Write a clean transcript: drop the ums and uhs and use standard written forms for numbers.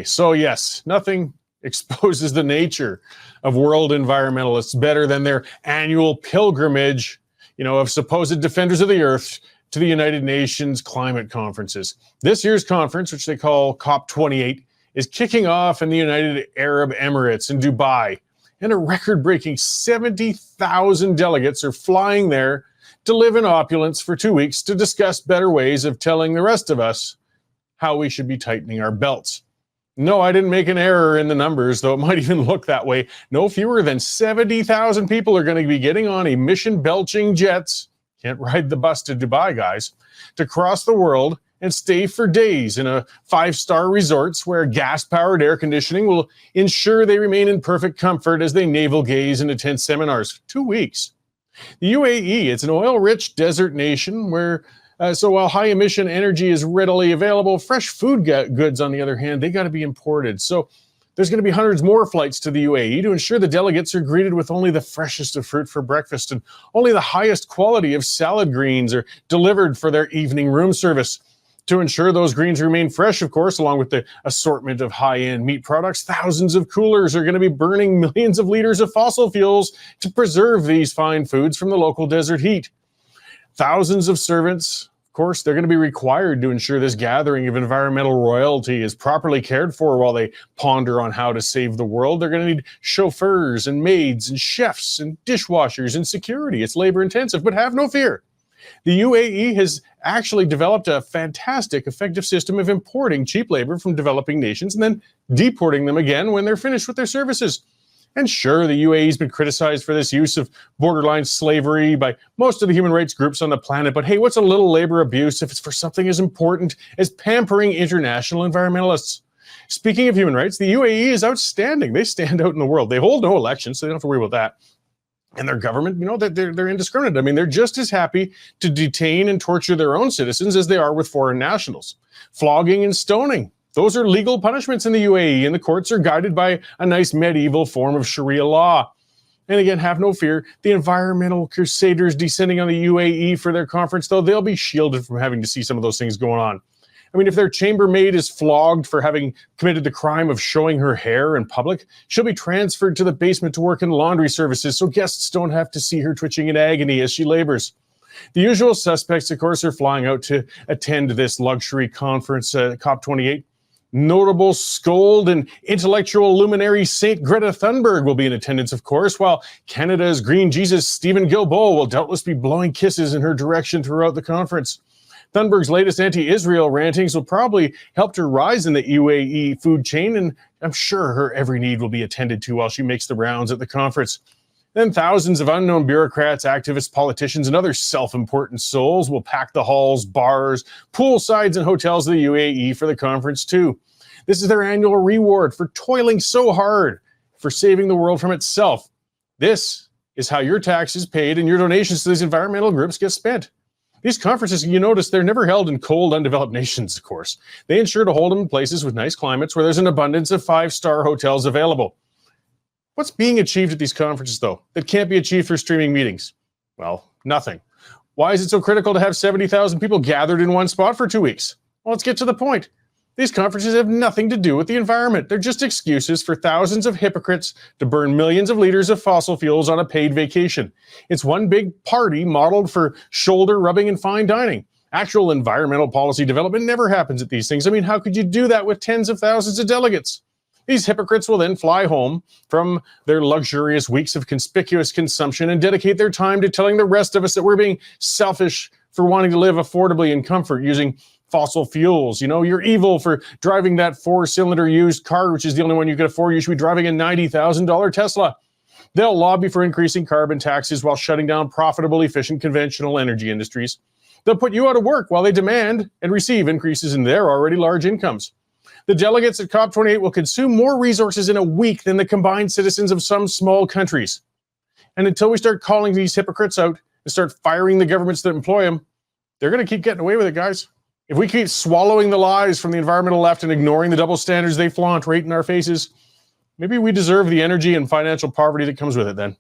So yes, nothing exposes the nature of world environmentalists better than their annual pilgrimage, of supposed defenders of the earth to the United Nations climate conferences. This year's conference, which they call COP28, is kicking off in the United Arab Emirates in Dubai. And a record-breaking 70,000 delegates are flying there to live in opulence for 2 weeks to discuss better ways of telling the rest of us how we should be tightening our belts. No, I didn't make an error in the numbers, though it might even look that way. No fewer than 70,000 people are going to be getting on emission-belching jets, can't ride the bus to Dubai, guys, to cross the world and stay for days in a 5-star resorts where gas-powered air conditioning will ensure they remain in perfect comfort as they navel-gaze and attend seminars for 2 weeks. The UAE, it's an oil-rich desert nation where so while high-emission energy is readily available, fresh food goods, on the other hand, they got to be imported. So there's going to be hundreds more flights to the UAE to ensure the delegates are greeted with only the freshest of fruit for breakfast and only the highest quality of salad greens are delivered for their evening room service. To ensure those greens remain fresh, of course, along with the assortment of high-end meat products, thousands of coolers are going to be burning millions of liters of fossil fuels to preserve these fine foods from the local desert heat. Thousands of servants, of course, they're going to be required to ensure this gathering of environmental royalty is properly cared for while they ponder on how to save the world. They're going to need chauffeurs and maids and chefs and dishwashers and security. It's labor intensive, but have no fear. The UAE has actually developed a fantastic, effective system of importing cheap labor from developing nations and then deporting them again when they're finished with their services. And sure, the UAE has been criticized for this use of borderline slavery by most of the human rights groups on the planet. But hey, what's a little labor abuse if it's for something as important as pampering international environmentalists? Speaking of human rights, the UAE is outstanding. They stand out in the world. They hold no elections, so they don't have to worry about that. And their government, they're indiscriminate. I mean, they're just as happy to detain and torture their own citizens as they are with foreign nationals. Flogging and stoning. Those are legal punishments in the UAE, and the courts are guided by a nice medieval form of Sharia law. And again, have no fear, the environmental crusaders descending on the UAE for their conference, though, they'll be shielded from having to see some of those things going on. I mean, if their chambermaid is flogged for having committed the crime of showing her hair in public, she'll be transferred to the basement to work in laundry services so guests don't have to see her twitching in agony as she labors. The usual suspects, of course, are flying out to attend this luxury conference, COP28. Notable scold and intellectual luminary Saint Greta Thunberg will be in attendance, of course, while Canada's Green Jesus Stephen Guilbeault will doubtless be blowing kisses in her direction throughout the conference. Thunberg's latest anti-Israel rantings will probably help her rise in the UAE food chain, and I'm sure her every need will be attended to while she makes the rounds at the conference. Then thousands of unknown bureaucrats, activists, politicians, and other self-important souls will pack the halls, bars, poolsides, and hotels of the UAE for the conference too. This is their annual reward for toiling so hard for saving the world from itself. This is how your taxes paid and your donations to these environmental groups get spent. These conferences, you notice, they're never held in cold, undeveloped nations, of course. They ensure to hold them in places with nice climates where there's an abundance of 5-star hotels available. What's being achieved at these conferences, though, that can't be achieved through streaming meetings? Well, nothing. Why is it so critical to have 70,000 people gathered in one spot for 2 weeks? Well, let's get to the point. These conferences have nothing to do with the environment. They're just excuses for thousands of hypocrites to burn millions of liters of fossil fuels on a paid vacation. It's one big party modeled for shoulder rubbing and fine dining. Actual environmental policy development never happens at these things. I mean, how could you do that with tens of thousands of delegates? These hypocrites will then fly home from their luxurious weeks of conspicuous consumption and dedicate their time to telling the rest of us that we're being selfish for wanting to live affordably in comfort using fossil fuels. You're evil for driving that 4-cylinder used car, which is the only one you can afford. You should be driving a $90,000 Tesla. They'll lobby for increasing carbon taxes while shutting down profitable, efficient, conventional energy industries. They'll put you out of work while they demand and receive increases in their already large incomes. The delegates at COP28 will consume more resources in a week than the combined citizens of some small countries. And until we start calling these hypocrites out and start firing the governments that employ them, they're going to keep getting away with it, guys. If we keep swallowing the lies from the environmental left and ignoring the double standards they flaunt right in our faces, maybe we deserve the energy and financial poverty that comes with it then.